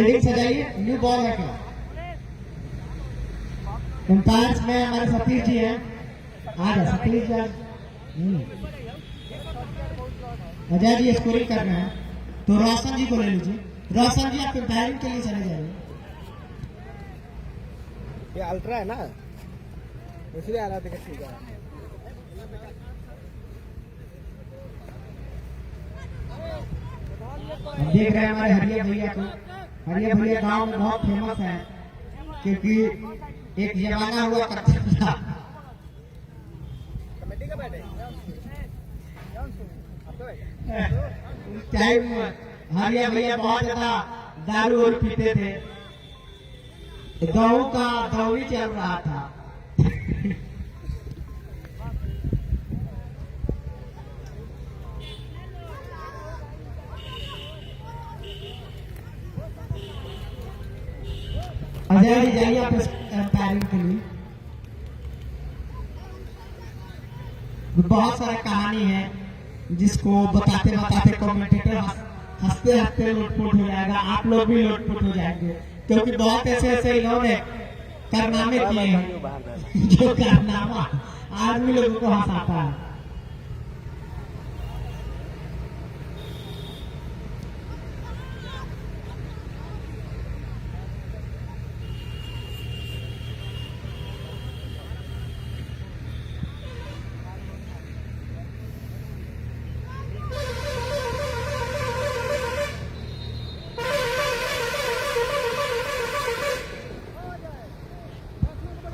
Building सजाइए। New ball है क्या? Umpires में हमारे सतीश जी हैं। आ जाए सतीश जी। अजय जी स्कोरिंग कर रहे हैं, तो रोशन जी को ले लीजिए। रोशन जी आप अंपायरिंग के लिए चले जाइए। ये अल्ट्रा है ना, इसलिए आ रहा था। ठीक है, हम देख रहे हैं हमारे हरिया भैया को। हरिया भैया गांव में बहुत फेमस है, क्योंकि एक जमाना हुआ करता था। उस टाइम हरिया भैया बहुत ज्यादा दारू और पीते थे, गाँव का दौरी चल रहा था। अजय जी जाइए आप पैरिंग के लिए। बहुत सारा कहानी है जिसको बताते बताते कमेंटेटर हंसते हंसते लुटपुट हो जाएगा, आप लोग भी लुटपुट हो जाएंगे, क्योंकि बहुत ऐसे ऐसे इन्होंने कारनामे किए हैं जो कारनामा आदमी लोगों को हंसाता है।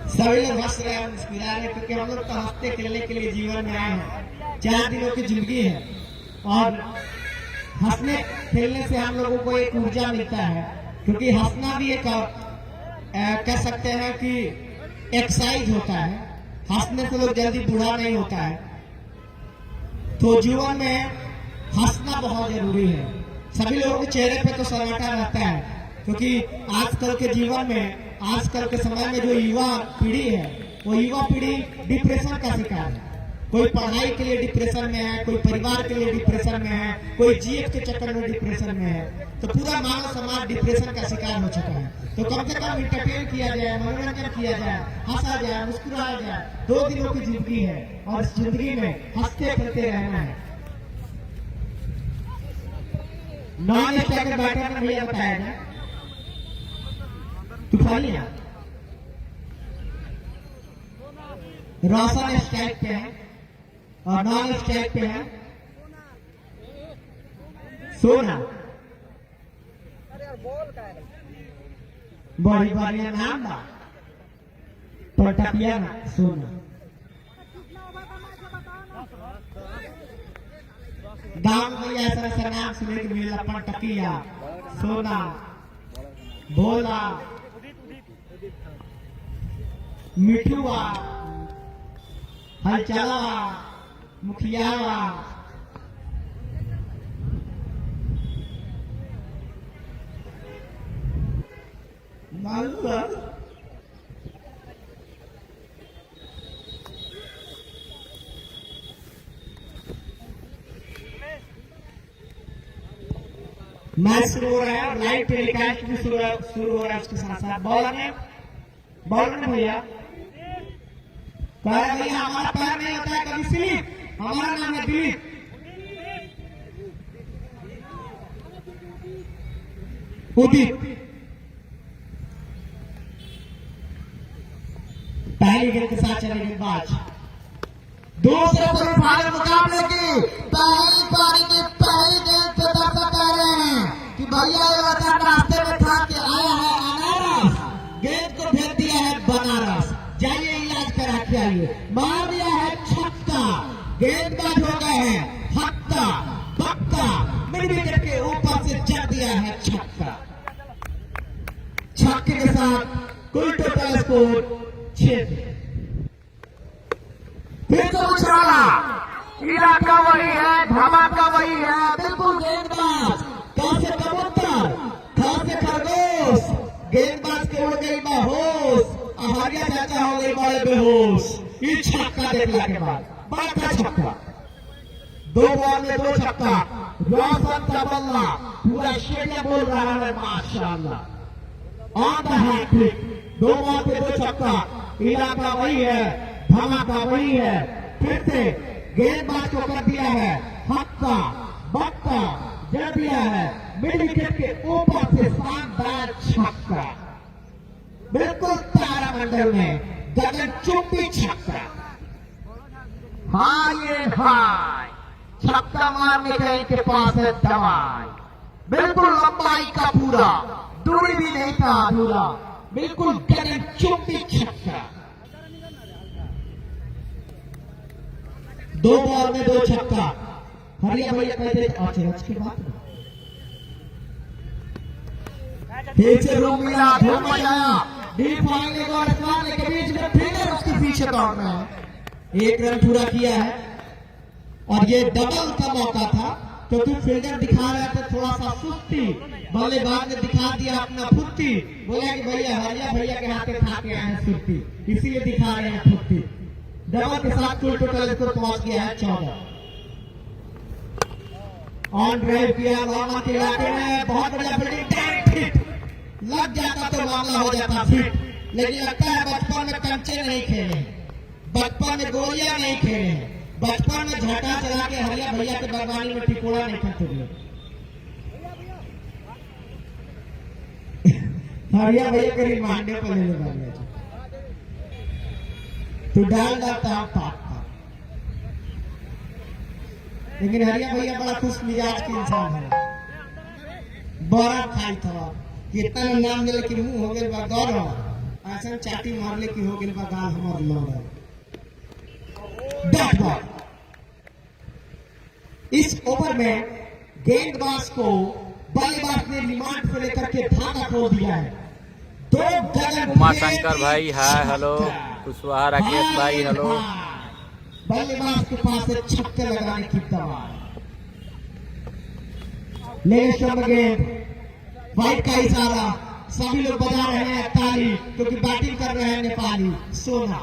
सभी लोग हंस रहे हैं, मुस्कुरा रहे हैं, क्योंकि हम लोग तो हंसते खेलने के लिए जीवन में आए हैं। 4 दिनों की जिंदगी है और हंसने खेलने से हम लोगों को एक ऊर्जा मिलता है, क्योंकि हंसना भी एक कह सकते हैं कि एक्सरसाइज होता है। हंसने से लोग जल्दी बूढ़ा नहीं होता है, तो जीवन में हंसना बहुत जरूरी है। सभी लोगों के चेहरे पे तो सन्नाटा रहता है, क्योंकि आजकल के जीवन में, आजकल के समय में जो युवा पीढ़ी है, वो युवा पीढ़ी डिप्रेशन का शिकार है। कोई पढ़ाई के लिए डिप्रेशन में है, कोई परिवार के लिए डिप्रेशन में है, कोई जीएफ के चक्कर में डिप्रेशन में है। तो पूरा मानव समाज डिप्रेशन का शिकार हो चुका है। तो कम से कम इंटरटेन किया जाए, मनोरंजन किया जाए, हंसा जाए, मुस्कुराया जाए। 2 दिनों की जिंदगी है और इस जिंदगी में हंसते खेलते रहना है। नॉन स्ट्राइकर बैटर में भैया बताया जाए तूफानिया। रोशन स्ट्राइक पे है और नॉन स्ट्राइक पे है सोना। बड़ी बढ़िया नाम बा, पटकिया ना सोना। गांव में ऐसा ऐसा नाम सुने के मिला, पटकिया, सोना, भोला, मिठुआ, हलचला, मुखिया, मालूम। मैच शुरू हो रहा है, लाइव टेलीकास्ट भी शुरू हो रहा है। उसके साथ साथ बॉलर ने भैया भैया हमारा पैर नहीं होता है कभी स्लिप, हमारा नाम है दिलीप। उदित पहली गेंद के साथ चले गेंदबाज। दूसरे सेमीफाइनल मुकाबले की पहली पारी की पहली गेंद पे दर्शक कह रहे हैं कि भैया ये बच्चा रास्ते में था कि आया है अनारस, गेंद को भेज दिया है बनारस, जाइए इलाज करा के आइए। मार दिया है छक्का, गेंदबाज हो गए हैं हत्ता बक्का, मिड विकेट के ऊपर से चढ़ दिया है छक्का। छक्के के साथ कुल टोटल स्कोर 6। फिर तो उछाला, इलाका वही है, धमाका वही है, बिल्कुल गेंदबाज कहां से कबूतर, कहां से खरगोश, गेंदबाज के उड़ गई होश, हरिया चाचा हो गई बड़े बेहोश। ये छक्का देखने के बाद बड़ा छक्का, 2 बॉल में 2 छक्का। रोशन तबल्ला पूरा स्टेडियम बोल रहा है माशाल्लाह। ऑन द हैट्रिक, 2 बॉल पे 2 छक्का। इलाका वही है, धमाका वही है। फिर से गेंदबाज को कर दिया है हक्का बक्का, जड़ दिया है मिड विकेट के ऊपर से शानदार छक्का, बिल्कुल तारामंडल में गगनचुंबी छक्का। हाँ ये हाय छक्का मारने का इनके पास है दवाई, बिल्कुल लंबाई का पूरा, दूरी भी नहीं था अधूरा, बिल्कुल गगनचुंबी छक्का। 2 बॉल में 2 छक्का। हरिया भैया कहते अचरज की बात नहीं। फिर से रूम मिला, धूम मचाया, डीप फाइनल और स्मार्ट के बीच में फिर उसके पीछे दौड़ रहा है। 1 रन पूरा किया है और ये डबल का मौका था क्योंकि फील्डर दिखा रहा था थोड़ा सा सुस्ती, बल्लेबाज ने दिखा दिया अपना फुर्ती, बोला कि भैया हरिया भैया के हाथे खा के आए हैं सुर्ती, इसीलिए दिखा रहे हैं फुर्ती। डबल के साथ कुल टोटल स्कोर पहुंच गया है 14। ऑन ड्राइव किया लॉन्ग के इलाके में, बहुत बढ़िया फील्डिंग, डायरेक्ट हिट, लग जाता तो मामला हो जाता फिट, लेकिन लगता है बचपन में कंचे नहीं खेले, बचपन में गोलियां नहीं खेले, बचपन में झटा चला के हरिया भैया के बागवानी में टिकोड़ा नहीं खा चुके। हरिया भैया के रिमांडे पर ले ले तो डाल डालता पाप, लेकिन हरिया भैया बड़ा खुश मिजाज के इंसान है, बड़ा खाई था कितना नाम मिले कि मुंह हो गए बा गौरव, ऐसा चाटी मारले की हो गए बा गाल हमार लौड़ा। डॉट बॉल, इस ओवर में गेंदबाज को बल्लेबाज ने रिमांड से लेकर के धागा खोल दिया है। 2 गगन उमाशंकर भाई हाय हेलो, कुशवाहा राकेश भाई हेलो। बल्लेबाज के पास से छक्के लगाने की दवा, लेकिन गेंद वाइट का इशारा, सभी लोग बजा रहे हैं ताली क्योंकि बैटिंग कर रहे हैं नेपाली सोना।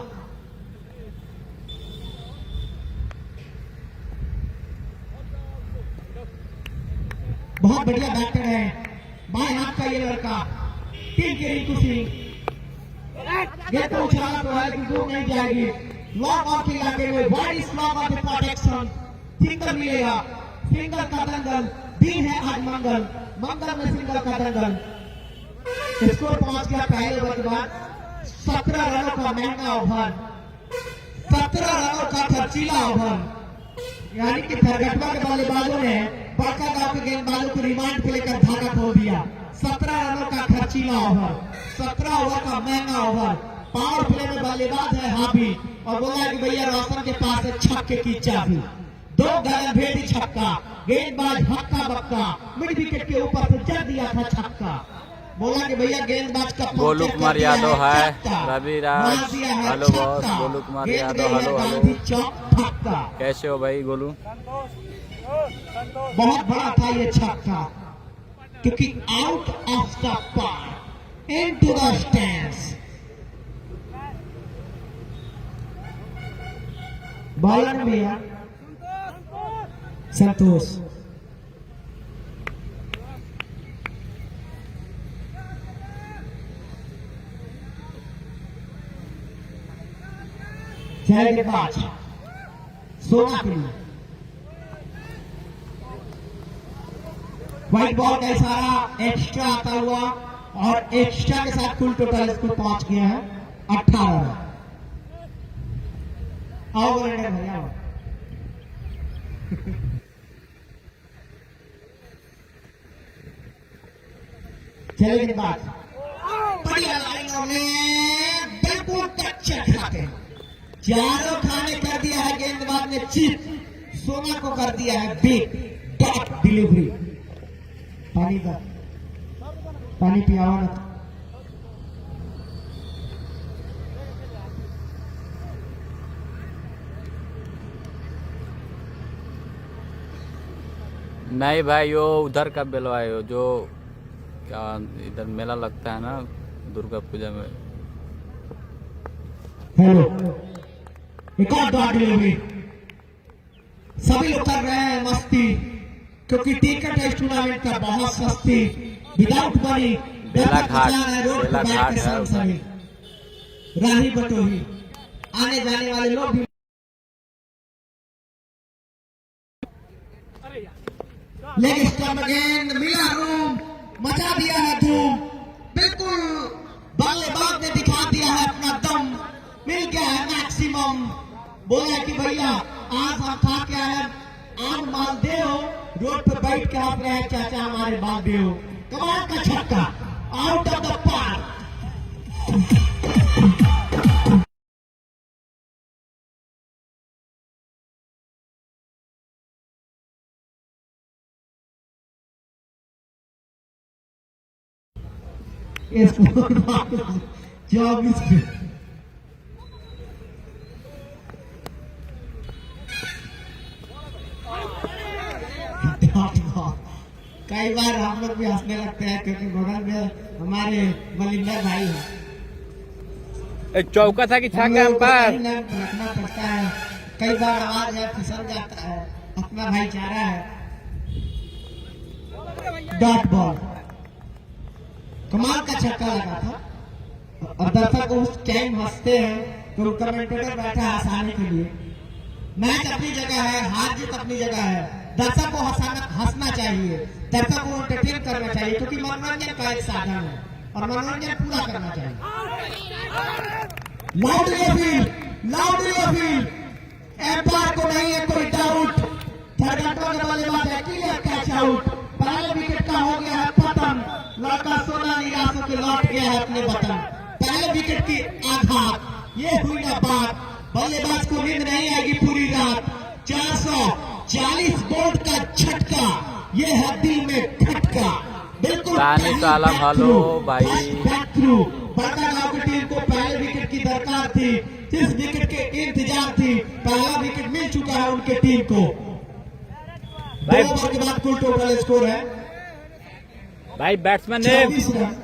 बहुत बढ़िया बैटर है बाएं हाथ का ये लड़का, टीम के रिंकू सिंह। गेंद को उछाला तो है कि दूर नहीं जाएगी, लॉन्ग ऑफ के इलाके में wide slog of protection, single मिलेगा, सिंगल का दंगल, दिन है आज मंगल, मंगल में सिंगल का दंगल। स्कोर पहुंच गया पहले ओवर के बाद 17 रनों का महंगा ओवर, 17 रनों का खर्चीला ओवर, यानी कि धरगटवा के बल्लेबाजों ने बड़का गांव के गेंदबाजों को रिमांड पे लेकर धागा खोल दिया। 17 रनों का खर्चीला ओवर, 17 ओवर का महंगा ओवर। पावर प्ले में बल्लेबाज है हाफी और बोला कि भैया रोशन के पास है छक्के की चाबी। 2 गगन भेदी छक्का, गेंदबाज हक्का बक्का, मिड विकेट के ऊपर से जड़ दिया था छक्का, बोला कि भैया गेंदबाज का गोलू कुमार यादव है, Ravi Raj hello boss, Golu Kumar Yadav hello hello, छक्का। कैसे हो भाई गोलू? बहुत बड़ा था ये छक्का क्योंकि out of the park into the stands. Bowler भैया संतोष, गेंदबाज सोना के लिए व्हाइट बॉल का इशारा, एक्स्ट्रा आता हुआ और एक्स्ट्रा के साथ कुल टोटल स्कोर पहुंच गया है 18 रन। आओ वॉलंटियर भैया, चले गेंदबाज, बढ़िया लाइनों में बिल्कुल कच्चे खाते हैं, चारों खाने कर दिया है गेंदबाज ने चिप, सोना को कर दिया है बिग डॉट डिलीवरी। पानी का पानी पियाओ ना। नहीं भाई वो उधर का बेलवाए हो जो क्या इधर मेला लगता है ना दुर्गा पूजा में। हेलो, एक और डॉट डिलीवरी, सभी लोग कर रहे हैं मस्ती, क्योंकि टिकट है इस टूर्नामेंट का बहुत सस्ती, विदाउट मनी। रोड पर बैठ के सभी राही बटोही आने जाने वाले लोग भी। लेग स्टंप अगेन, मिला रूम, मचा दिया है धूम, बिल्कुल बल्लेबाज ने दिखा दिया है अपना दम, मिल गया है मैक्सिमम। बोला कि भैया आज हम खा के आए, आम मालदेव हो, रोड पे बैठ के हंस रहे हैं चाचा हमारे मालदेव। कमाल का छक्का, आउट ऑफ द पार्क। चौबीस कई बार हम लोग भी हंसने लगते हैं, क्योंकि बगल में हमारे मलिंदर भाई है। चौका था कि छक्का अंपायर रखना पड़ता है, कई बार आवाज है फिसल जाता है, अपना भाईचारा है। डॉट बॉल, कमाल का छक्का लगा था, और दर्शक उस टाइम हंसते हैं तो कमेंटेटर बैठा है हंसाने के लिए। मैच अपनी जगह है, हार जीत अपनी जगह है, दर्शक को हंसना चाहिए, दर्शक को एंटरटेन करना चाहिए, क्योंकि मनोरंजन का एक साधन है और मनोरंजन पूरा करना चाहिए। लाउडली अपील, एम्पायर को नहीं है कोई डाउट, थर्ड बल्लेबाज है, क्लियर कैच आउट। पहले विकेट का हो गया है पतन, लड़का सोना निराश होकर लौट गया है अपने वतन। पहले विकेट की आघात, ये हुई ना बात, बल्लेबाज को नींद नहीं आएगी पूरी रात। 440 वोल्ट का झटका, ये है दिल में खटका, बिल्कुल भाई। बड़का गांव की टीम को पहले विकेट की दरकार थी, जिस विकेट के इंतजार थी, पहला विकेट मिल चुका है उनके टीम को। 2 ओवर के बाद कुल टोटल स्कोर है भाई बैट्समैन ने 24 रन,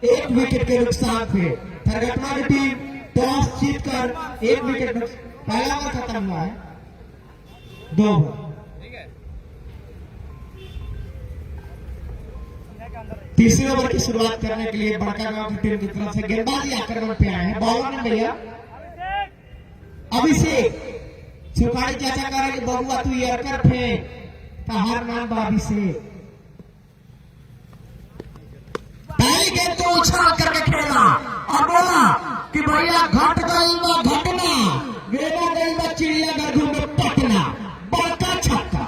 1 विकेट के नुकसान पे। थरगटमा की टीम टॉस जीतकर 1 विकेट, पहला ओवर खत्म हुआ है, 2 ओवर। तीसरे ओवर की शुरुआत करने के लिए बड़का गांव की टीम की तरफ से गेंदबाजी आक्रमण पे आए हैं। बॉलर ने भैया अभिषेक, सुखाड़ी चाचा कह रहे कि बबुआ तू यर्कर फेंक, हर नाम अभिषेक। पहली गेंद को उछाल करके खेला और बोला कि भैया घट गई बा घटना, गेंदा गई बा चिड़ियाघर घूमे पटना, बड़का छक्का।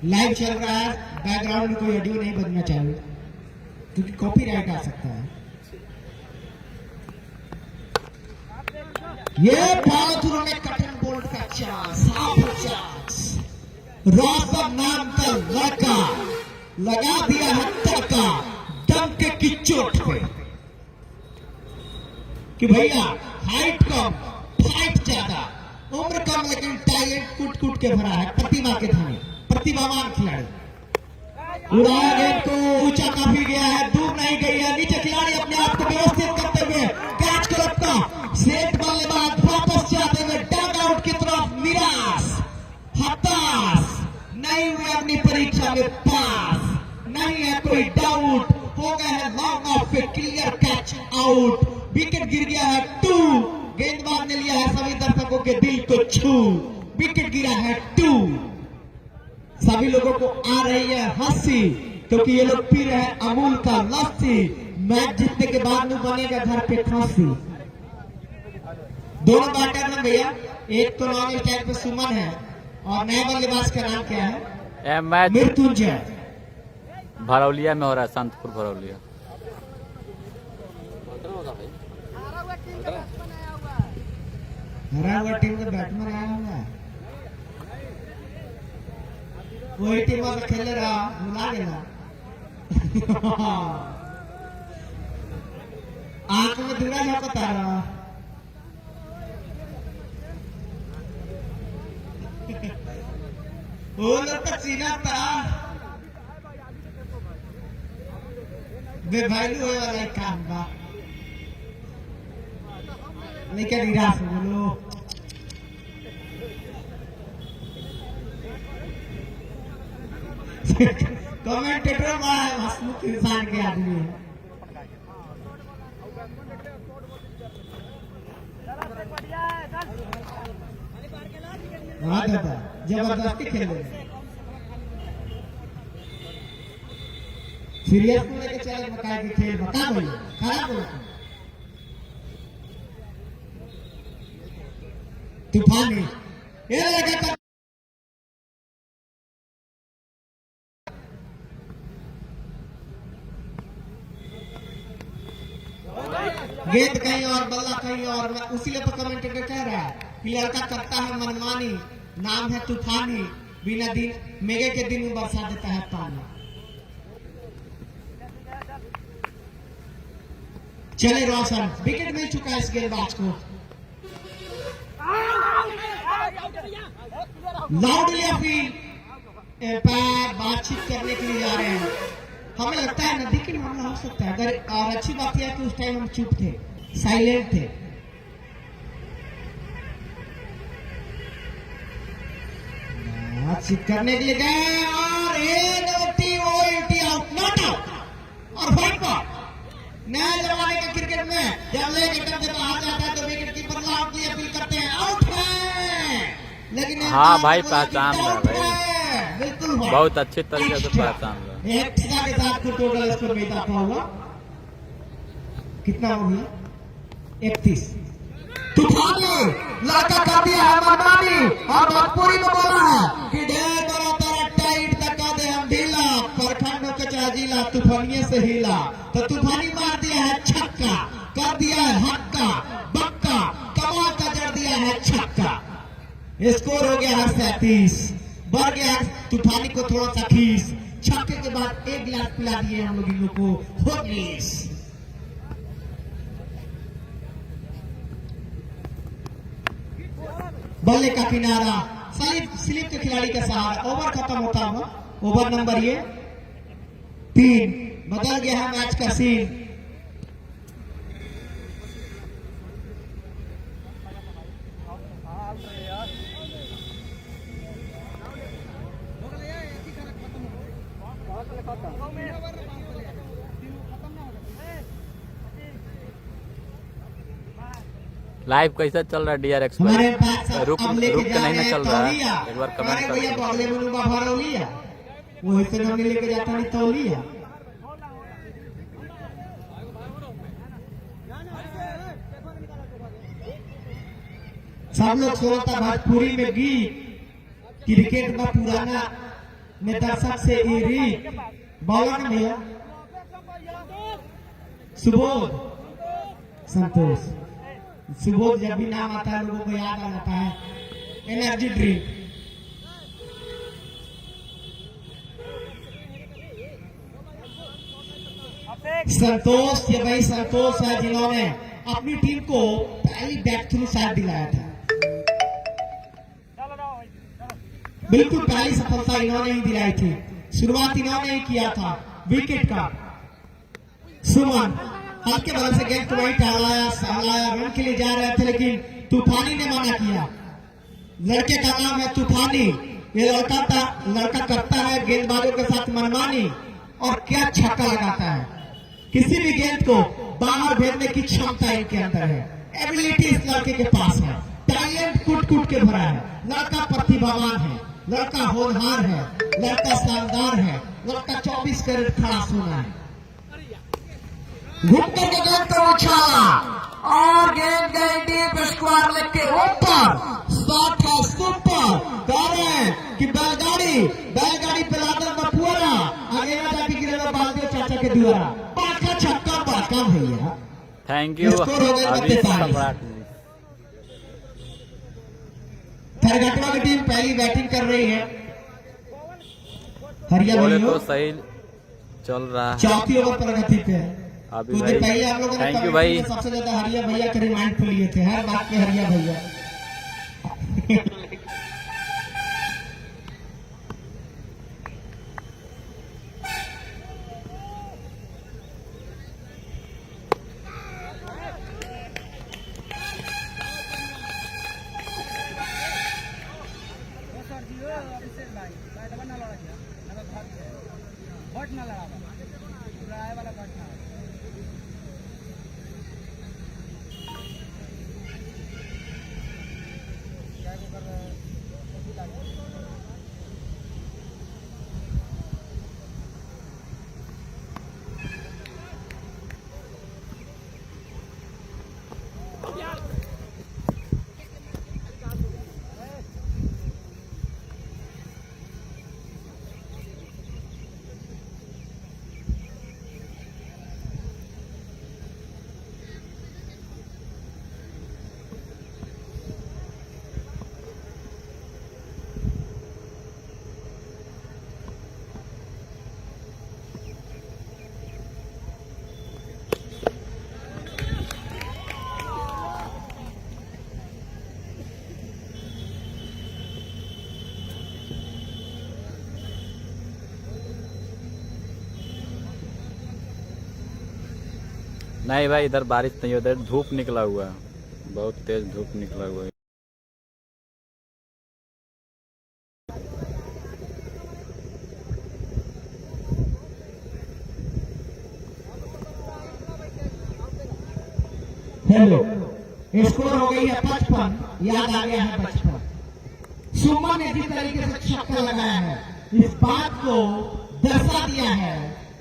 लाइव चल रहा है, बैकग्राउंड में कोई ऑडियो नहीं बजना चाहिए, क्योंकि कॉपीराइट आ सकता है। ये बाथरूम में कटन बोल्ट का चांस, रोशन नाम का लड़का लगा दिया है तड़का डंके की चोट पे, कि भैया हाइट कम फाइट ज्यादा, उम्र कम लेकिन टैलेंट कूट कूट के भरा है, प्रतिभा के धनी, प्रतिभावान खिलाड़ी। उड़ाया गेंद को, ऊंचा काफी गया है, दूर नहीं गई है, नीचे खिलाड़ी अपने आप को व्यवस्थित करते हुए कैच को रखता, सेट बल्लेबाज वापस जाते हुए डग आउट की तरफ निराश, हताश, नहीं हुए अपनी परीक्षा में पास, नहीं है कोई डाउट, हो गए हैं लॉन्ग ऑफ पे क्लियर कैच आउट, विकेट गिर गया है 2, गेंदबाज ने लिया है सभी दर्शकों के दिल को छू, विकेट गिरा है 2। सभी लोगों को आ रही है हंसी, क्योंकि ये लोग पी रहे हैं अमूल का लस्सी, मैच जीतने के बाद में बनेगा घर पे खांसी। दोनों बैटर में भैया, एक तो नॉन स्टैंड पे सुमन है और नए बल्लेबाज का नाम क्या है? मृत्युंजय। भरौलिया में हो रहा है, संतपुर भरौलिया। हरा हुआ टीम का बैट्समैन आया होगा, वही टीम में खेल रहा, भुला गया। आंख में धुरा झपकता रहा। वो लोग तो सीना था बेवैल्यू होए वाला एक काम बा नहीं क्या निराश हो बोलो कमेंटेटर बड़ा है हंसमुख इंसान के आदमी है हाँ दादा जबरदस्ती खेल रहे सीरियस को लेके चले बकाया के खेल बता बोलो खराब बोलो तूफानी ये लगा गेंद कहीं और बल्ला कहीं और उसी लिए तो कमेंटेटर कह रहा है कि लड़का करता है मनमानी नाम है तूफानी बिना दिन मेघे के दिन में बरसा देता है पानी चले रोशन विकेट मिल चुका है इस गेंदबाज को लाउडली अपनी बातचीत करने के लिए जा रहे हैं हमें लगता है नदी के मामला हो सकता है अगर और अच्छी बात यह है कि उस टाइम हम चुप थे साइलेंट थे बातचीत करने के लिए गए और आउट नॉट आउट और फाइट पर नया जमाने के क्रिकेट में जब एक एकदम से बाहर जाता है तो विकेट कीपर आउट की अपील करते हैं आउट है लेकिन हाँ भाई पहचान रहा भाई बिल्कुल बहुत अच्छे तरीके से पहचान रहा एक छिका के साथ को टोटल स्कोर में इजाफा हुआ कितना हो गया 31 तूफानी लड़का कर दिया है मनमानी और भोजपुरी में बोला है कि ढेर बड़ा तारा टाइट तका दे हम ढीला परखंडों के चाजीला तूफानिये से हिला तो तूफानी मार दिया है छक्का कर दिया है हक्का बक्का कमा का जड़ दिया है छक्का स्कोर हो गया है 37 बढ़ गया तूफानी को थोड़ा सा खींच छक्के के बाद एक गिलास पिला दिए हम लोग इन लोग को होटलिस बल्ले का किनारा स्लिप के खिलाड़ी का सहारा ओवर खत्म होता हुआ ओवर नंबर ये 3 बदल गया है मैच का सीन लाइव कैसा चल रहा है DRX हमारे पर पास रुक अब लेके रुक के जा नहीं रहे ना हैं चल रहा तौलिया। है एक बार कमेंट हमारे भैया कर बगले में लूबा भरौलिया वो ऐसे हमने लेके जाता नहीं तौलिया सब लोग सुनता भोजपुरी में गीत क्रिकेट में पुराना में दर्शक से ये रीत बॉलर में भैया सुबोध संतोष सुबोध जब भी नाम आता है लोगों को याद आ जाता है एनर्जी ड्रिंक संतोष ये भाई संतोष है जिन्होंने अपनी टीम को पहली बैक थ्रू शायद दिलाया था बिल्कुल पहली सफलता इन्होंने ही दिलाई थी शुरुआत इन्होंने ही किया था विकेट का सुमन हल्के बल से गेंद को वही टहलाया सहलाया रन के लिए जा रहे थे लेकिन तूफानी ने मना किया लड़के का नाम है तूफानी ये लड़का करता है गेंदबाजों के साथ मनमानी और क्या छक्का लगाता है किसी भी गेंद को बाहर भेजने की क्षमता इनके अंदर है एबिलिटी इस लड़के के पास है टैलेंट कूट कूट के भरा है लड़का प्रतिभावान है लड़का होनहार है लड़का शानदार है लड़का 24 कैरेट खड़ा सोना है घूम करके गेंद को उछाला और गेंद गई डीप स्क्वायर लेग के ऊपर शॉट है सुपर कह रहे हैं कि बैलगाड़ी पे लादल बपुआरा आगे ना जाके गिरेगा बालदेव चाचा के द्वारा पाका छक्का पाका भैया थैंक यू स्कोर हो गया अभी 42। सम्राट थरगटवा की टीम पहली बैटिंग कर रही है हरिया बॉल भाइयों तो सही चल रहा है चौथी ओवर प्रगति पे है अभी तो भाई पहले हम लोगों ने थैंक यू भाई सबसे ज्यादा हरिया भैया के रिमाइंड को लिए थे हर बात पे हरिया भैया नहीं भाई, इधर बारिश नहीं है, उधर धूप निकला हुआ है, बहुत तेज धूप निकला हुआ है। हेलो, स्कोर हो गई है 55। याद आ गया है बचपन। सुमन ने जिस तरीके से छक्का लगाया है, इस बात को दर्शा दिया है,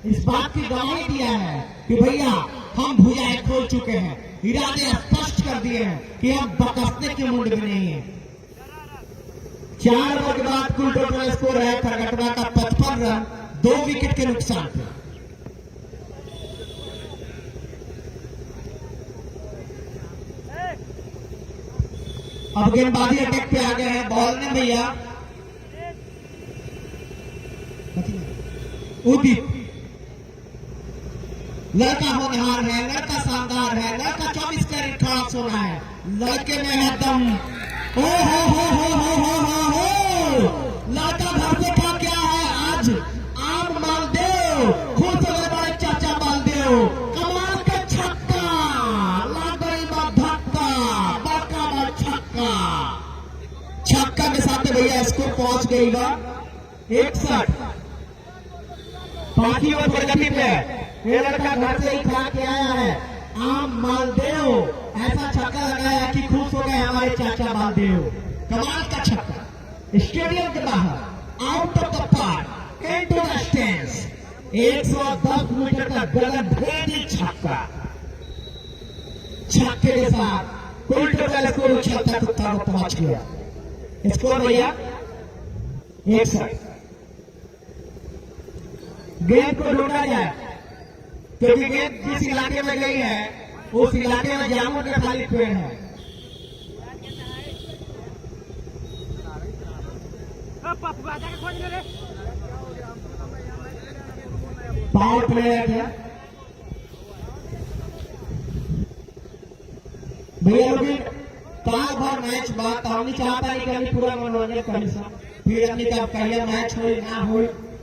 इस बात की गवाही दिया है कि भैया हम भुजाएं खोल चुके हैं, इरादे स्पष्ट कर दिए हैं कि हम बकसने के मुंड में नहीं है। 4 ओवर के बाद कुल टोटल स्कोर है खरगटवा का 55 रन, 2 विकेट के नुकसान पे। अब गेंदबाजी अटैक पे आ गए हैं, बॉल ने भैया उदित लड़का होनहार है, लड़का शानदार है, लड़का 24 कैरेट खड़ा सोना है, लड़के में है दम। ओ हो लड़का घर से खा क्या है आज? आम मालदेव, खुश हो गए बड़े चाचा मालदेव, कमाल का छक्का, लग गई बा धक्का, बड़का बा छक्का। छक्का के साथ भैया स्कोर पहुंच गई बा 61। 5 ओवर प्रगति पे ये लड़का घर से ही खा के आया है, आम मालदेव ऐसा छक्का लगाया कि खुश हो गए हमारे चाचा मालदेव। कमाल का छक्का, स्टेडियम के बाहर, out of the park, into the stands. 110 metre का गगन भेदी छक्का। छक्के के साथ कुल टोटल स्कोर उछलता कुत्ता को पहुंच गया। स्कोर भैया 61। गेंद को ढूंढा जाए, क्योंकि गेंद जिस इलाके में गई है उस इलाके में जामुन के खाली पेड़ है। पावर प्लेयर है भैया लोग, ताल भर मैच बात हमने चाहता नहीं कि अभी पूरा मनोरंजन कर सब, फिर अपनी का पहले मैच हो ना हो,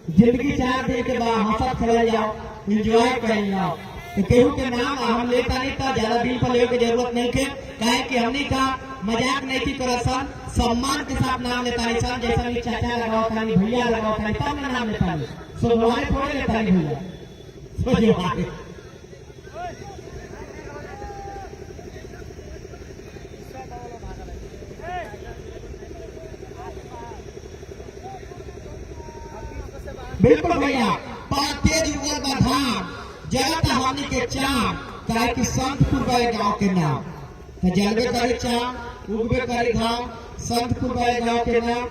जिंदगी 4 दिन के बाद हंसत खेल जाओ, एंजॉय कर जाओ। तो केहू के नाम हम लेता नहीं था, ज्यादा दिल पर लेने की जरूरत नहीं थे, कहे कि हमने का मजाक नहीं की करत सन, सम्मान के साथ नाम लेता नहीं सन। जैसा भी चाचा लगाओ खाली, भैया लगाओ खाली, तब मैं नाम लेता नहीं, सो हमारे थोड़े लेता नहीं भैया, सो जो हमारे बिल्कुल भैया। तेज उगल बधान जगह का हमने के चाम, कहे कि संतपुर गए गांव के नाम, तो जलबे करे चाम, उगबे करे घाम, संतपुर गए गांव के नाम।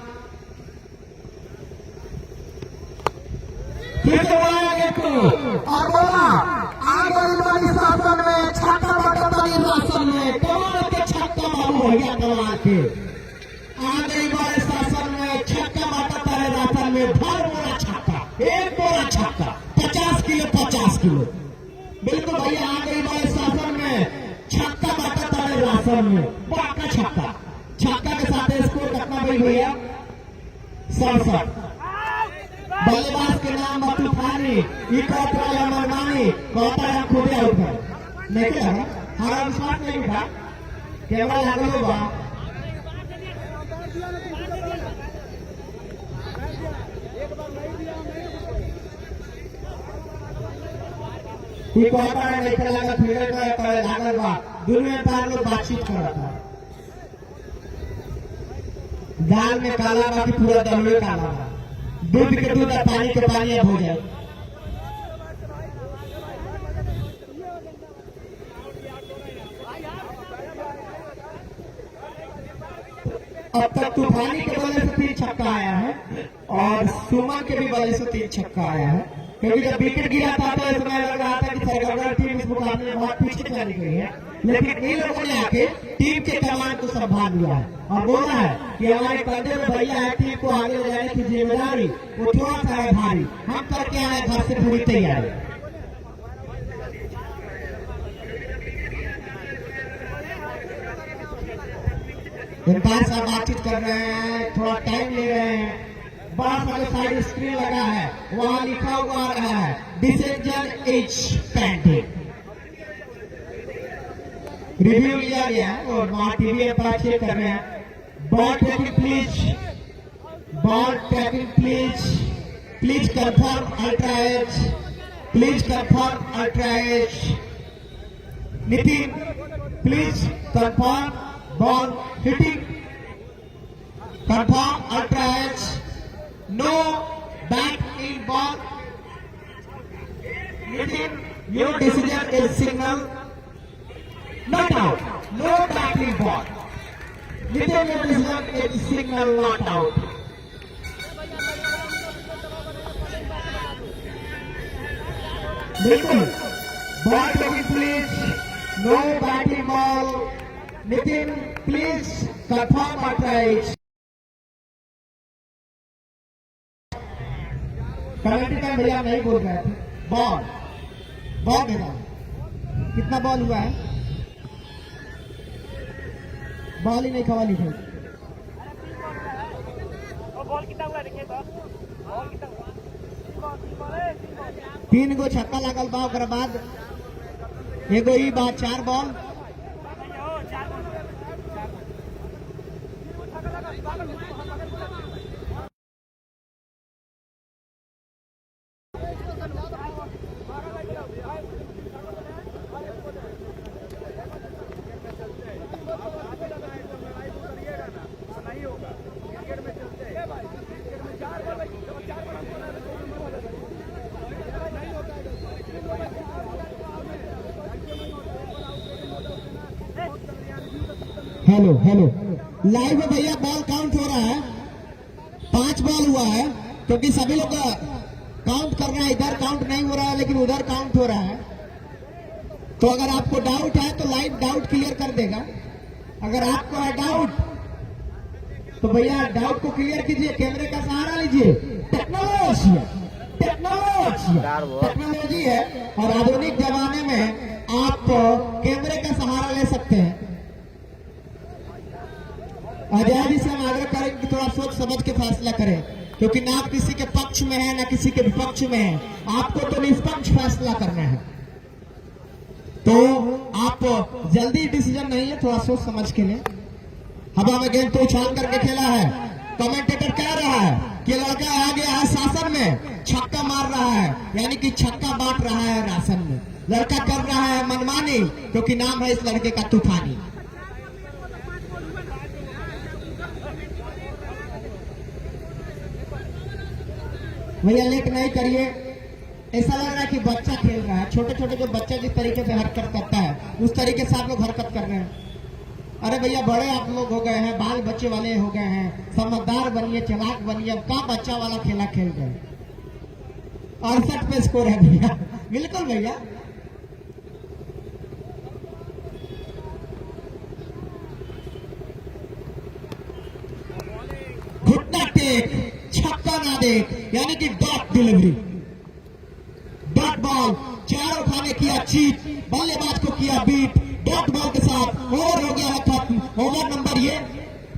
फिर से बोला गया को और बोला आंगन वाली शासन में छक्का बटन राशन में, कमाल के छक्का मारू भैया, कमाल के आंगन वाले शासन में छक्का बटन राशन में, भर बोला छक्का, एक बोरा छक्का, 50 किलो 50 किलो। बिल्कुल भैया, आ गई वाले शासन में छक्का बांटा था राशन में, बड़ा छक्का। छक्का के साथ स्कोर कितना भाई भैया 67। बल्लेबाज के नाम मतूफानी, मरमानी, कहता है खुदे आउट है, नहीं क्या हमारा विश्वास नहीं उठा, कैमरा लागल होगा। कहता है नहीं खेला, फील्डर का लागल बा, दुनिया में लोग बातचीत कर रहा था, दाल में काला बाकी पूरा दल में काला बा, दूध के दूध और पानी के पानी अब हो जाए। अब तक तूफानी के बल्ले से 3 छक्का आया है और सुमन के भी बल्ले से 3 छक्का आया है, क्योंकि जब विकेट गिरा था तो ऐसा लग रहा था कि सरगर्दा टीम इस मुकाबले में बहुत पीछे चली गई है, लेकिन इन लोगों ने आके टीम के कमान को संभाल लिया है और बोला है कि हमारे कंधे में भैया है, टीम को आगे ले जाने की जिम्मेदारी वो थोड़ा सा है भारी, हम करके आए घर से पूरी तैयारी। अंपायर साहब बातचीत कर रहे हैं, थोड़ा टाइम ले रहे हैं। बड़ा सा साइड स्क्रीन लगा है, वहां लिखा हुआ आ रहा है डिसीजन इज पेंडिंग। रिव्यू लिया गया है और वहां टीवी अंपायर चेक कर रहे हैं। Ball tracking please, ball tracking please, please confirm ultra edge, please confirm ultra edge. Nitin please confirm ball hitting, confirm ultra edge, no bat in ball. Nitin, your decision is signal not out, no bat in ball. Nitin, your decision is signal not out. Nitin, ball taking please, no bat in ball. Nitin, please confirm our rights. Commentator भैया नहीं बोल रहे थे। Ball ball भेजा, कितना ball हुआ है? Ball ही नहीं खवाली थे। बॉल कितना हुआ देखिए तो, बॉल कितना हुआ? 3 गो छक्का लागल बा, ओकर बाद एगो ही बात 4 बॉल। हेलो हेलो, लाइव में भैया बॉल काउंट हो रहा है, 5 बॉल हुआ है, क्योंकि सभी लोग काउंट कर रहे हैं, इधर काउंट नहीं हो रहा है लेकिन उधर काउंट हो रहा है। तो अगर आपको डाउट है तो लाइव डाउट क्लियर कर देगा। अगर आपको है डाउट तो भैया डाउट को क्लियर कीजिए, कैमरे का सहारा लीजिए। टेक्नोलॉजी टेक्नोलॉजी है और आधुनिक जमाने में आप कैमरे का सहारा ले सकते हैं। अजय जी से हम आग्रह करेंगे कि थोड़ा सोच समझ के फैसला करें, क्योंकि ना आप किसी के पक्ष में है ना किसी के विपक्ष में है, आपको तो निष्पक्ष फैसला करना है। तो आप जल्दी डिसीजन नहीं है, थोड़ा सोच समझ के लें। हवा में गेंद तो उछाल करके खेला है, कमेंटेटर कह रहा है कि लड़का आ गया है शासन में, छक्का मार रहा है, यानी कि छक्का बांट रहा है राशन में। लड़का कर रहा है मनमानी, क्योंकि नाम है इस लड़के का तूफानी। भैया लेट नहीं करिए, ऐसा लग रहा है कि बच्चा खेल रहा है। छोटे छोटे जो बच्चा जिस तरीके से हरकत करता है उस तरीके से आप लोग हरकत कर रहे हैं। अरे भैया बड़े आप लोग हो गए हैं, बाल बच्चे वाले हो गए हैं, समझदार बनिए, चालाक बनिए। अब का बच्चा वाला खेला खेल रहे? 68 पे स्कोर है भैया। बिल्कुल भैया, घुटना टेक, छक्का ना दे, यानी कि डॉट डिलीवरी, डॉट बॉल। चारों खाने किया चीट, बल्लेबाज को किया बीट, डॉट बॉल के साथ ओवर हो गया है खत्म। ओवर नंबर ये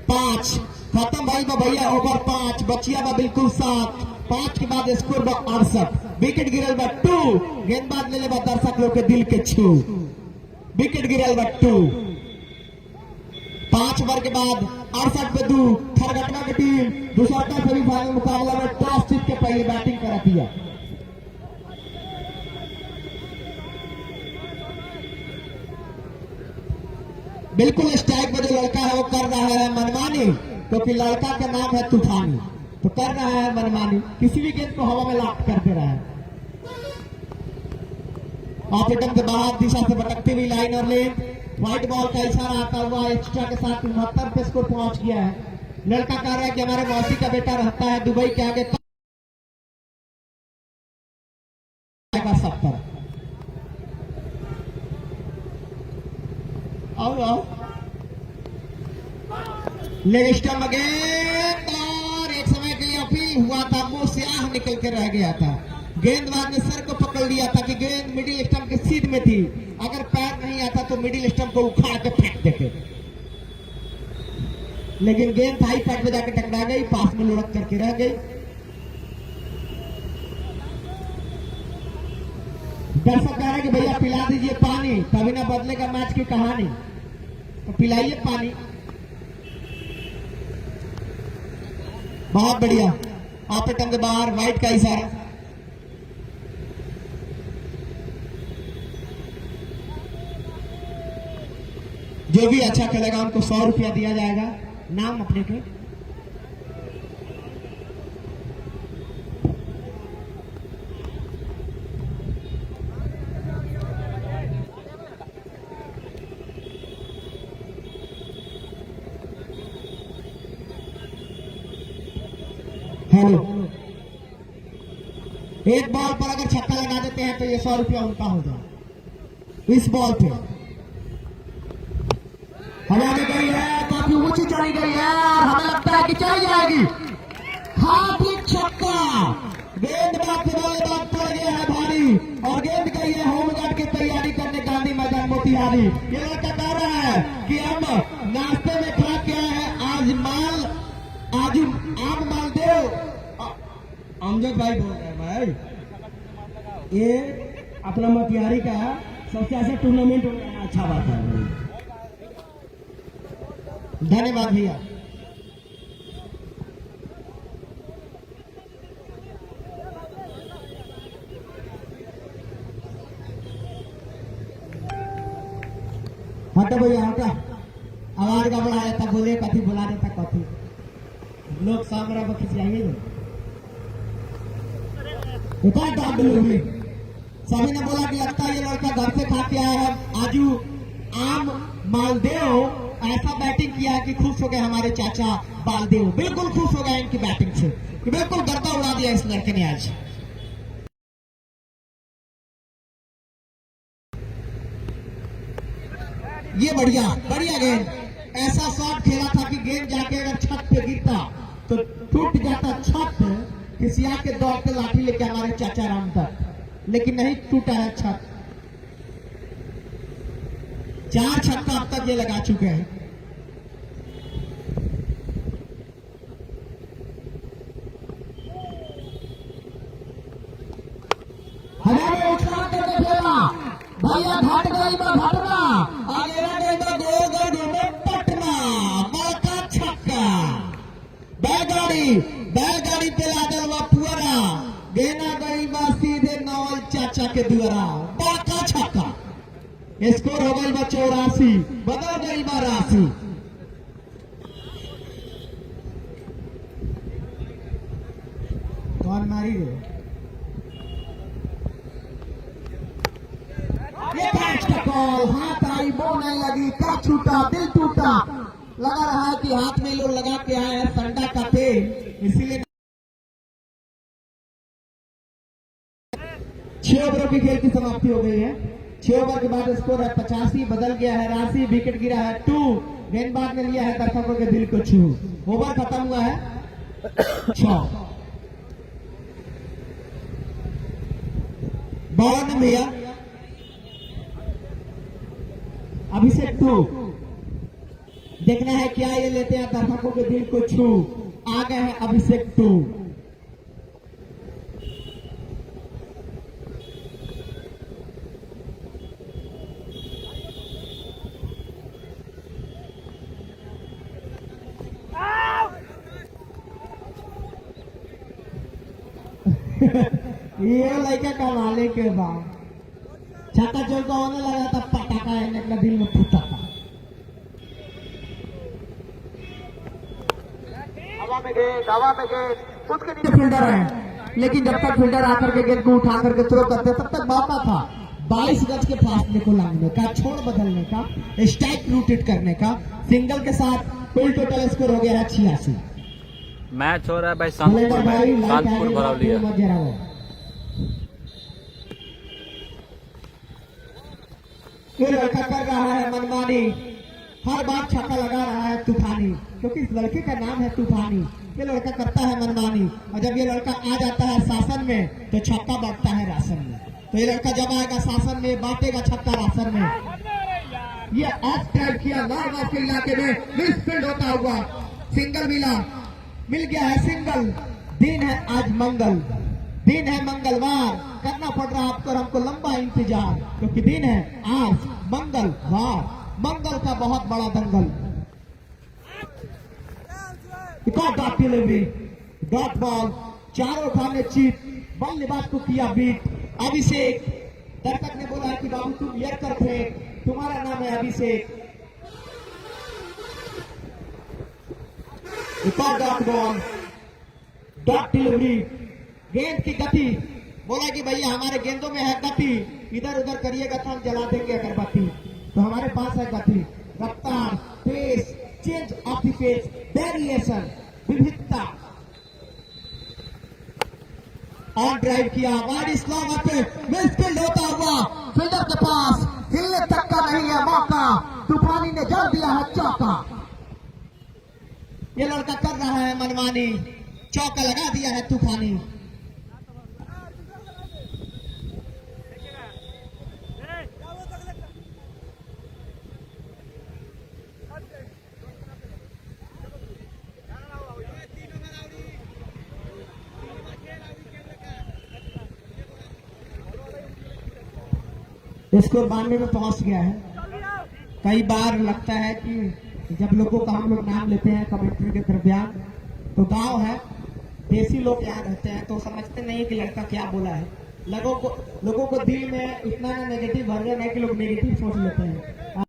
5 खत्म भाई भैया, ओवर 5 बचिया बा बिल्कुल 7। 5 के बाद स्कोर बा 68, विकेट गिरल बा 2, गेंदबाज ले ले बा दर्शक लोग के दिल के छू, विकेट गिरल बा 2। 5 ओवर के बाद 68 पे 2। खरगटना की टीम दूसरा सेमीफाइनल मुकाबला में टॉस जीत के पहले बैटिंग कराती है। बिल्कुल स्ट्राइक में जो लड़का है वो कर रहा है मनमानी, क्योंकि लड़का का नाम है तूफानी, तो कर रहा है मनमानी, किसी भी गेंद को हवा में लॉक कर दे रहा है। ऑफ रिटर्न के बाहर दिशा से भटकती हुई लाइन और लेन, व्हाइट बॉल का इशारा आता हुआ एक्स्ट्रा के साथ 69 पे स्कोर पहुंच गया है। लड़का कह रहा है कि हमारे मौसी का बेटा रहता है दुबई के आगे, तो 70। आओ लेग स्टंप गेंद, और एक समय के लिए अपील हुआ था, मुंह से आह निकल के रह गया था। गेंदबाज ने सर को पकड़ लिया था कि गेंद मिडिल स्टंप की सीध में थी, अगर पैर नहीं आता तो मिडिल स्टंप को उखाड़ के फेंक देते, लेकिन गेंद थाई पैड में जाकर टकरा गई, पास में लुढ़क करके रह गई। दर्शक कह रहे कि भैया पिला दीजिए पानी, तभी ना बदलेगा मैच की कहानी, तो पिलाइए पानी। बहुत बढ़िया, आप टंग बाहर, वाइट का इशारा। जो भी अच्छा खेलेगा उनको 100 रुपया दिया जाएगा। नाम अपने के? हेलो, एक बॉल पर अगर छक्का लगा देते हैं तो ये 100 रुपया उनका हो जाए। इस बॉल पे हवा में गई है, काफी ऊंची चली गई है और हमें लगता है कि चली जाएगी। हार्दिक छक्का, गेंदबाज से बल्लेबाज पड़ गया है भारी, और गेंद गई है होम गार्ड की तैयारी करने गांधी मैदान मोतिहारी। ये लड़का कह रहा है कि हम नाश्ते में खा के आए हैं आज आम मालदेव। अमजद भाई बोल रहे हैं भाई, ये अपना मोतिहारी का सबसे अच्छा टूर्नामेंट हो रहा है, अच्छा बात है। धन्यवाद भैया। हटो भैया हटा, आवाज का बढ़ा देता, बोले कथी बुला देता कथी, लोग सामरा पर खिंचाइए ना। सभी ने बोला कि लगता है ये लड़का घर से खा के आया है आजू आम मालदेव। ऐसा बैटिंग किया है कि खुश हो गए हमारे चाचा बालदेव, बिल्कुल खुश हो गए इनकी बैटिंग से, कि बिल्कुल गर्दा उड़ा दिया इस लड़के ने आज। ये बढ़िया बढ़िया गेंद, ऐसा शॉट खेला था कि गेंद जाके अगर छत पे गिरता तो टूट जाता छत, किसी आके दौड़ते लाठी लेके हमारे चाचा राम तक, लेकिन नहीं टूटा है छत। 4 छक्का अब तक ये लगा चुके हैं। हमारे उठा करके खेला भैया, घट गई घटना, आगे लगेगा गोल में पटना, मौका छक्का। बैलगाड़ी पे लादल व पुअरा, गेना गई बा सीधे नवल चाचा के दुआरा, मौका छक्का। स्कोर हो गई बा 84, बदल गई बा राशि। कौन मारी रे? ये कैच का बॉल, हाथ आई, बॉल नहीं लगी, क्या छूटा, दिल टूटा। लगा रहा है कि हाथ में लोग लगा के आए हैं संडा का तेल, इसीलिए 6 ओवरों की खेल की समाप्ति हो गई है। 6 ओवर के बाद स्कोर है 85, बदल गया है राशि, विकेट गिरा है 2, गेंदबाज ने लिया है दर्शकों के दिल को छू। ओवर खत्म हुआ है 6। बॉलर ने भैया अभिषेक 2, देखना है क्या ये लेते हैं दर्शकों के दिल को छू। आ गए हैं अभिषेक 2। ये लड़का कमाले के बाद छक्का चौका होने लगा था, पटाखा अपना दिल में फूटा था। हवा में गेंद उसके नीचे फील्डर है, लेकिन जब तक फील्डर आकर के गेंद को उठा करके थ्रो करते तब तक मौका था 22 गज के फासले को लांघने का, छोड़ बदलने का, स्ट्राइक रोटेट करने का, सिंगल के साथ कुल टोटल स्कोर हो गया है 86। मैच हो रहा है भाई शांतपुर में, शांतपुर भरौलिया। ये लड़का कर रहा है मनमानी, हर बार छक्का लगा रहा है तूफानी, क्योंकि इस लड़के का नाम है तूफानी। ये लड़का करता है मनमानी, और जब ये लड़का आ जाता है शासन में तो छक्का बांटता है राशन में। तो ये लड़का जब आएगा शासन में बांटेगा छक्का राशन में। ये ऑफ ड्राइव किया लाल के इलाके में, मिसफील्ड होता हुआ सिंगल मिल गया है सिंगल। दिन है आज मंगल, दिन है मंगलवार, करना पड़ रहा आपको और हमको लंबा इंतजार, क्योंकि दिन है आज मंगलवार, मंगल का बहुत बड़ा दंगल। डॉट डिलीवरी, डॉट बॉल, चारों खाने चीप, बल्लेबाज को किया बीट। अभिषेक, दर्शक ने बोला है कि बाबू तुम ये कर थे, तुम्हारा नाम है अभिषेक। डॉट बॉल, डॉट डिलीवरी, गेंद की गति, बोला कि भैया हमारे गेंदों में है गति, इधर उधर करिएगा तो हम जला देंगे अगरबत्ती। तो हमारे पास है गति, रफ्तार, pace, change of the pace, variation, विविधता। ऑन ड्राइव किया, वाइड स्लॉग पे मिसफील्ड होता हुआ फील्डर के पास, हिलने तक का नहीं है मौका, तूफानी ने जड़ दिया है चौका। ये लड़का कर रहा है मनमानी, चौका लगा दिया है तूफानी। स्कोर 92 में पहुंच गया है। कई बार लगता है कि जब लोगों का हम लोग नाम लेते हैं कमेंट्री के दरमियान, तो गांव है, देसी लोग यहाँ रहते हैं, तो समझते नहीं है कि लड़का क्या बोला है। लोगों को दिल में इतना नेगेटिव भर गया है कि लोग नेगेटिव सोच लेते हैं।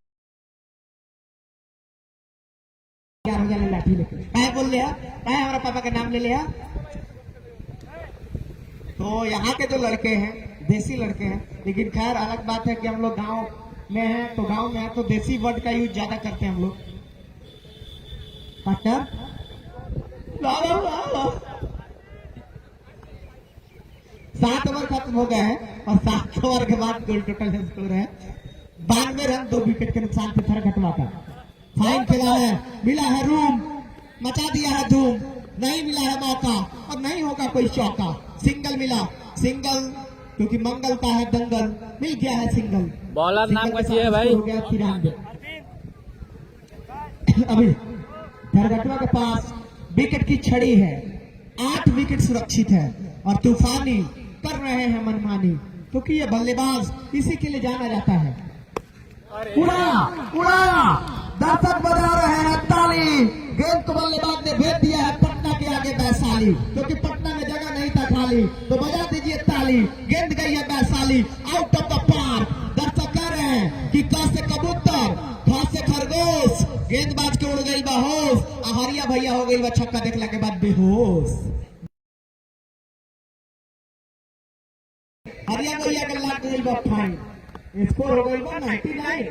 क्या हो गया लाठी लेके, क्या बोल लिया, क्या हमारा पापा का नाम ले लिया। तो यहाँ के जो लड़के हैं देसी लड़के हैं, लेकिन खैर अलग बात है कि हम लोग गांव में हैं, तो गांव में है तो देसी वर्ड का यूज ज्यादा करते हैं हम लोग। पार्टनर 7 ओवर खत्म हो गए हैं और 7 ओवर के बाद गोल टोटल स्कोर है 92 रन, 2 विकेट के नुकसान से थर घटवाकर। फाइन खेला है, मिला है रूम, मचा दिया है धूम, नहीं मिला है मौका और नहीं होगा कोई चौका। सिंगल मिला, सिंगल, क्योंकि मंगल का है दंगल, मिल गया है सिंगल। बॉलर नाम कैसी है भाई? हो गया 93। अभी धरगटवा के पास विकेट की छड़ी है, 8 विकेट सुरक्षित है और तूफानी कर रहे हैं मनमानी, क्योंकि ये बल्लेबाज इसी के लिए जाना जाता है। उड़ाया उड़ाया, दर्शक बजा रहे हैं ताली। गेंद को बल्लेबाज ने भेज दिया है पटना के आगे वैशाली, क्योंकि पटना में जगह नहीं था खाली, तो बजा दीजिए ताली। गेंद गई है Vaishali, out of the park. दर्शक कह रहे हैं कि क से कबूतर, ख से खरगोश, गेंदबाज के उड़ गई बेहोश, हरिया भैया हो गई वह छक्का देखने के बाद बेहोश। हरिया भैया के लाग गई वह फाइन, स्कोर हो गई 99।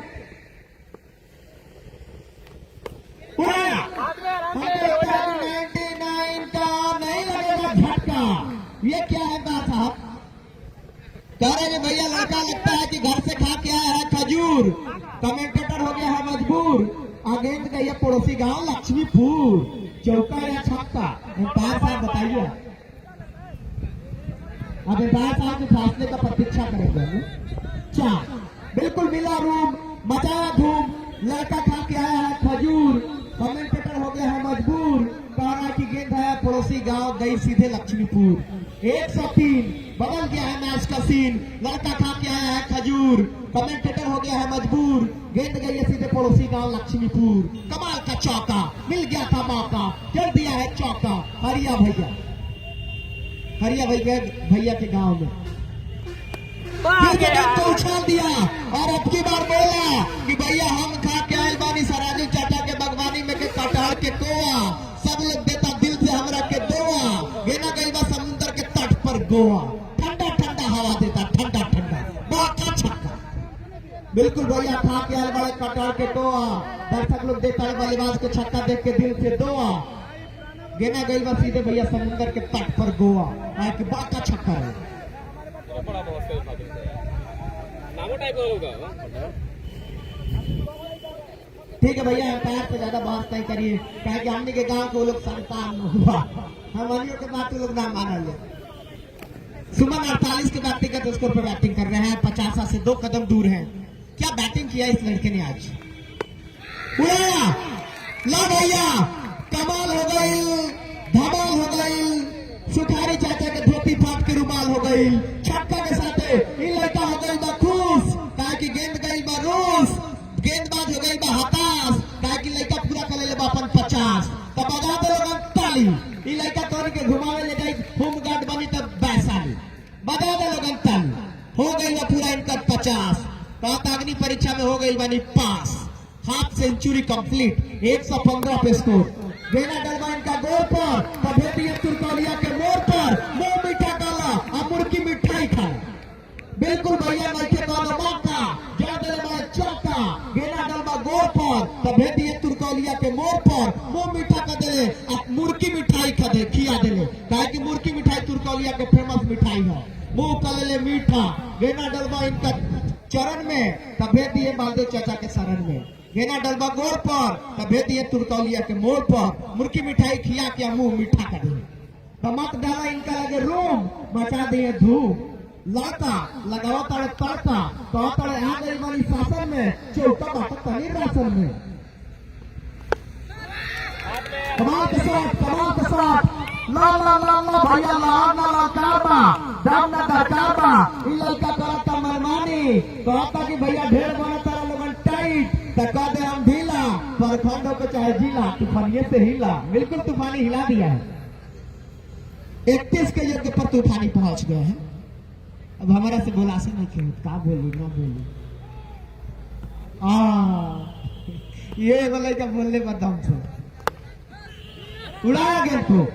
उड़ाया 99 का नहीं लगेगा झटका। ये क्या है बात साहब, कह रहे हैं भैया लड़का लगता है कि घर से खा के आया है खजूर। कमेंटेटर हो गया है मजबूर, गेंद गई है पड़ोसी गांव लक्ष्मीपुर। चौका या छक्का, एम्पायर साहब बताइए। अब एम्पायर साहब के फैसले का प्रतीक्षा करेंगे। 4 बिल्कुल मिला रूम, मचाया धूम, लड़का खा के आया है खजूर। कमेंटेटर हो गया है मजबूर, कह रहा है कि गेंद है पड़ोसी गांव गई सीधे लक्ष्मीपुर। 103 बदल गया है मैच का सीन, लड़का खा के आया है खजूर। कमेंटेटर हो गया है मजबूर, गेंद गई है सीधे पड़ोसी गांव लक्ष्मीपुर। कमाल का चौका, मिल गया था मौका, कर दिया है चौका। हरिया भैया के गांव में तो उछाल दिया और अब की बार बोला कि भैया हम खा के आयल बानी सराजू चाचा के बागवानी में के कटहल के कोआ, सब लोग देता दिल से हमरा के दोआ। गेना गई बा समुद्र के तट पर गोवा, ठंडा ठंडा हवा देता, ठंडा ठंडा, बहुत अच्छा छक्का। बिल्कुल भैया खा के आए बड़े कटार के टोआ, दर्शक लोग देता है बल्लेबाज के छक्का देख के दिल से दुआ। गेना गई बस सीधे भैया समुद्र के तट पर गोवा, कि बात का छक्का है। ठीक है भैया, एम्पायर पे ज्यादा बहस नहीं करिए, क्या कि हमने के गांव के वो लोग संतान हुआ, हम वालियों के बात लोग ना मान ले। सुमन 48 के व्यक्तिगत स्कोर पर बैटिंग कर रहे हैं, 50 से 2 कदम दूर हैं। क्या बैटिंग किया इस लड़के ने आज, उड़ाया ला भैया, कमाल हो गई, धमाल हो गई, सुखारी चाचा के धोती फाट के रुमाल हो गई, छक्का के साथ ये लड़का हो गई खुश, ताकि गेंद गई बा रूस, गेंदबाज हो गई बा हताश, ताकि लड़का पूरा कर ले अपन 50। तब बजा दे लोगन ताली, ये लड़का तोड़ के घुमावे ले गई, होम गार्ड बनी तब वैशाली, बजा दे लोगन ताली, हो गई बा पूरा इनका 50। तो अग्नि परीक्षा में हो गई बनी पास, हाफ सेंचुरी कंप्लीट, 115 पे स्कोर। गेना डलवा इनका गोल पर, तब तुर्कोलिया के मोड़ पर, मुंह मीठा काला और मुर्गी मिठाई खा। बिल्कुल भैया नइखे कोनो मौका, जा दे मैं चौका, गेना डलवा गोल पर, तब तुर्कोलिया के मोड़ पर, मुंह मीठा कर दे और मुर्गी मिठाई खा दे, खिया दे, काहे कि मुर्गी मिठाई तुर्कोलिया के फेमस मिठाई है, मुंह कर ले मीठा। गेना डलवा इनका चरण में, तब बालदेव चाचा के शरण में, गेना डलवा गोल पर, तब तुर्कोलिया के मोड़ पर, मुर्गी मिठाई खिया के मुंह मीठा कर दिए। तमक डाला इनका लगे रूम, मचा दिए धूम, लड़का लगाओ तड़े तड़का, तो तड़े आ गई वाली शासन में, चौका बात तनी राशन में। कमाल के साथ ला ला ला ला भैया ला कारबा, दाम ना कारबा, इ लड़का करता मनमानी, कहता कि भैया ढेर बना तारा लोगन टाइट, तो कह दे हम ढीला, पर खंडों को चाहे जिला, तूफानिये से हिला, बिल्कुल तूफानी हिला दिया है। 31 के जगह पर तूफानी पहुंच गए हैं। अब हमारा से बोला से नहीं खेल, का बोली ना बोली, ये बोले का बोलने पर दम से उड़ाया गेंद को,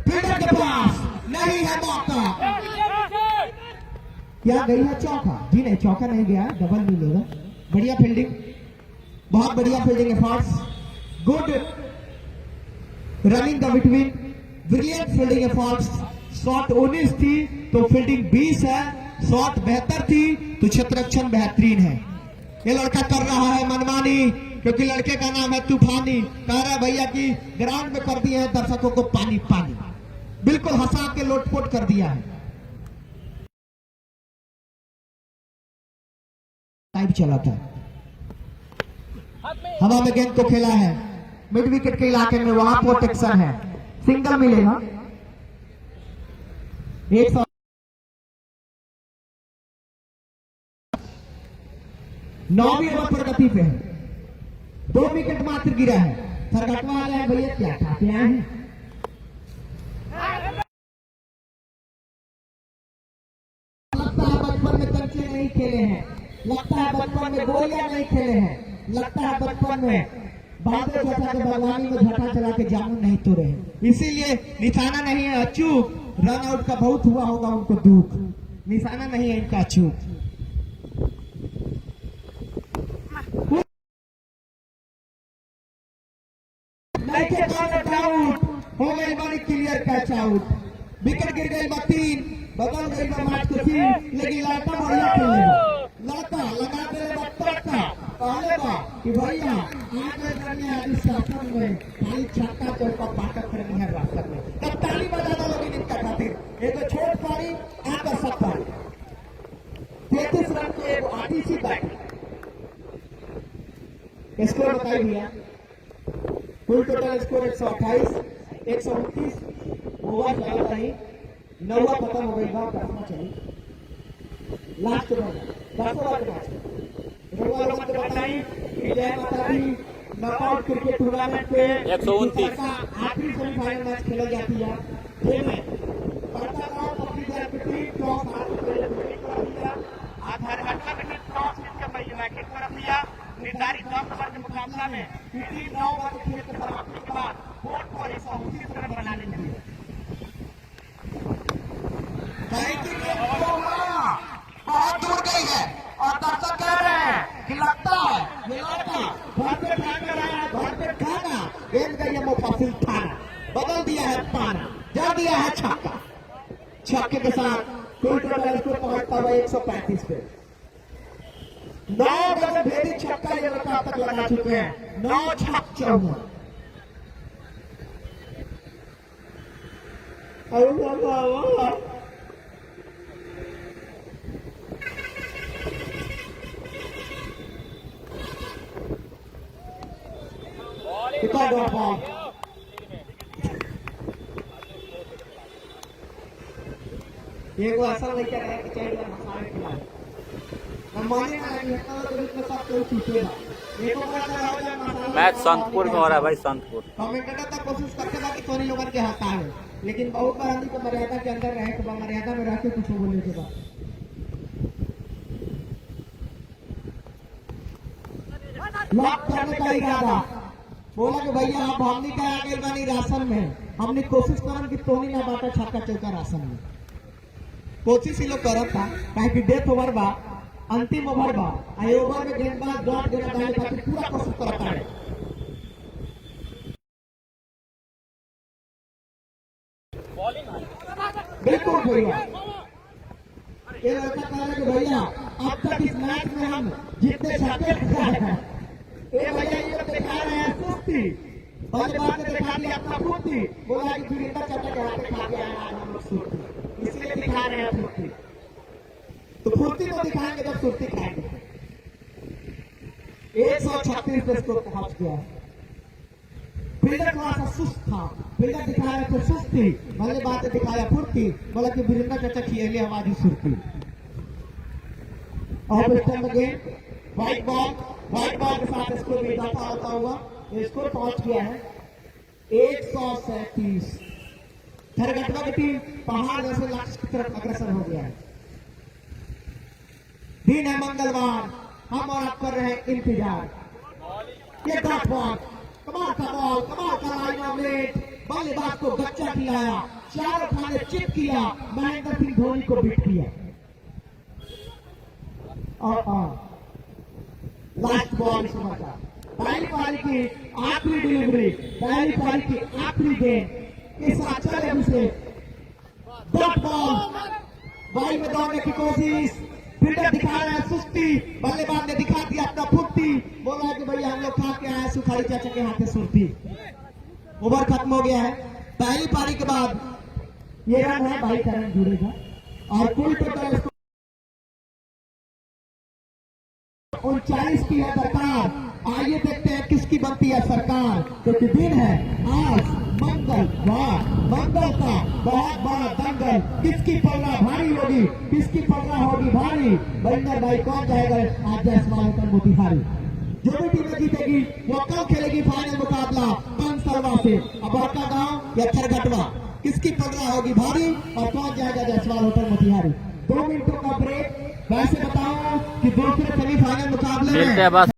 फील्डर के पास नहीं है मौका, क्या गई है चौका, जी नहीं चौका नहीं गया, डबल मिलेगा। बढ़िया फील्डिंग, बहुत बढ़िया fielding efforts, good running the between, brilliant fielding efforts. Shot 19 थी तो फील्डिंग 20 है, शॉट बेहतर थी तो क्षेत्ररक्षण बेहतरीन है। ये लड़का कर रहा है मनमानी, क्योंकि लड़के का नाम है तूफानी, कह रहा है भैया कि ग्राउंड में कर दिए हैं दर्शकों को पानी पानी, बिल्कुल हंसा के लोटपोट कर दिया है। लाइव चला था, हवा में गेंद को खेला है, मिड विकेट के इलाके में, वहां प्रोटेक्शन है, सिंगल मिलेगा। 9वीं ओवर प्रगति पे है, 2 विकेट मात्र गिरा है। सरगटवा वाले हैं भैया, क्या खाते हैं, लगता है बचपन में कंचे नहीं खेले हैं, लगता है बचपन में गोलियां नहीं खेले हैं, लगता है बचपन में बालदेव चाचा के बागवानी में झटा चला के जामुन नहीं तोड़े हैं, इसीलिए निशाना नहीं है अचूक। रन आउट का बहुत हुआ होगा उनको दुख, निशाना नहीं है इनका अचूक। हो गई बड़ी क्लियर कैच आउट, विकेट गिर गई 3, बदल गई मैच को सीन, लेकिन लड़का बढ़िया खेलेगा, लड़का लगा देगा तड़का, कहेगा कि भैया आगे करने आदि शासन में खाली छक्का चौका पाकत करनी है रास्ते में, तब ताली बजा दो लोग इनका खातिर। एक छोट पारी आकर 70, 33 रन के 38 बैट। स्कोर बताइए भैया, कुल टोटल स्कोर 128, 129 ओवर चला नहीं, 9 खत्म हो गई बात, 10वां चली लास्ट ओवर, 10वां मैच। रोवा लोग को बताई कि जय माता दी नॉकआउट क्रिकेट टूर्नामेंट पे 129 आखिरी सेमीफाइनल मैच खेला जाती है, जिसमें पड़ता गांव अपनी जगह पे टीम टॉस आधार घटना में टॉस जीतकर महिला की तरफ लिया। निर्धारित 9 ओवर के मुकाबला में टीम 9 ओवर खेल के समाप्ति के बाद बोर्ड पर 129 रन बना लेती है। बहुत दूर गई है और दर्शक कह रहे हैं ये लौटा घर पे ठाकर आया, घर पे खाना गेंद का ये मुफासिल थाना बदल दिया है पाना, जा दिया है छक्का। छक्के के साथ कुल टोटल स्कोर पहुंचता हुआ 135 पे। 9 गगन भेदी छक्का ये लड़का अब तक लगा चुके हैं, 9 छक्के 54। ये को असल नहीं कर रहा है कि चाहिए मसाले खिलाए हम माने ना कि इतना तो इसमें सब कोई छूटेगा। ये को पता रहा है मसाला मैच संतपुर में हो रहा है भाई, संतपुर। कमेंटेटर तक कोशिश करते था कि सोनी लोगन के हाथ आए, लेकिन बहुत बार आदमी को मर्यादा के अंदर रहे तो मर्यादा में रह के कुछ बोलने के बाद लॉक करने का इरादा बोला कि भैया आप हमनी का आगे बानी राशन में, हमने कोशिश करन कि तोनी ना बाटा छक्का चौका राशन में कोशिश ही लोग करत था काहे कि डेथ ओवर बा, अंतिम ओवर बा, आई ओवर में गेंदबाज डॉट देना डाले खातिर पूरा कोशिश करता है। बिल्कुल भैया ये लड़का कह रहा है कि भैया अब तक इस मैच में हम जितने छक्के लगाए हैं ये भैया ये दिखा रहे हैं सुस्ती, बल्लेबाज ने दिखा दिया अपना फुर्ती, बोला कि वीरेंद्र चाचा के हाथ खा के आया आज हम लोग सुस्ती, इसलिए दिखा रहे हैं फुर्ती। तो फुर्ती तो दिखाएंगे जब सुस्ती खाएंगे। 136 पे स्कोर पहुंच गया है। फील्डर थोड़ा सा सुस्त था, फील्डर दिखा रहे थे सुस्ती, बल्लेबाज ने दिखाया फुर्ती, बोला कि वीरेंद्र चाचा खिले हमारी सुस्ती। और इस टाइम गेम व्हाइट बॉल के साथ स्कोर में इजाफा होता हुआ स्कोर पहुंच गया है 137। खरगटवा की टीम पहाड़ जैसे लक्ष्य की तरफ अग्रसर हो गया है। दिन है मंगलवार, हम और आप कर रहे हैं इंतजार। ये डॉट बॉल, कमाल का बॉल, कमाल का लाइन आउट, बल्लेबाज को गच्चा खिलाया, चारों खाने चिप किया, महेंद्र सिंह धोनी को बीट किया। और लास्ट बॉल समाचार, पहली पारी की आखिरी डिलीवरी, पहली पारी की आखिरी गेंद इस अच्छा से डॉट बॉल, बॉल में दौड़ने की कोशिश, फील्डर दिखा रहा है सुस्ती, बल्लेबाज ने दिखा दिया अपना फुर्ती, बोला कि भैया हम लोग खा के आए सुखाड़ी चाचा के हाथ में सुर्ती। ओवर खत्म हो गया है। पहली पारी के बाद ये रन है भाई करण जुड़ेगा और कुल टोटल 39 की है दरकार। आइए देखते हैं किसकी बनती है सरकार, क्योंकि दिन है आज मंगलवार, मंगल का बहुत बड़ा दंगल, किसकी पलड़ा भारी होगी, किसकी पलड़ा होगी भारी। बंदर भाई कौन जाएगा आज जायसवाल होकर मोतिहारी, जो भी टीम जीतेगी वो कल खेलेगी फाइनल मुकाबला कंसलवा से। अब आपका गांव या खरगटवा, किसकी पलड़ा होगी भारी और कौन जाएगा जायसवाल होकर मोतिहारी। 2 मिनटों का ब्रेक। वैसे बताऊं कि दूसरे सेमीफाइनल मुकाबले में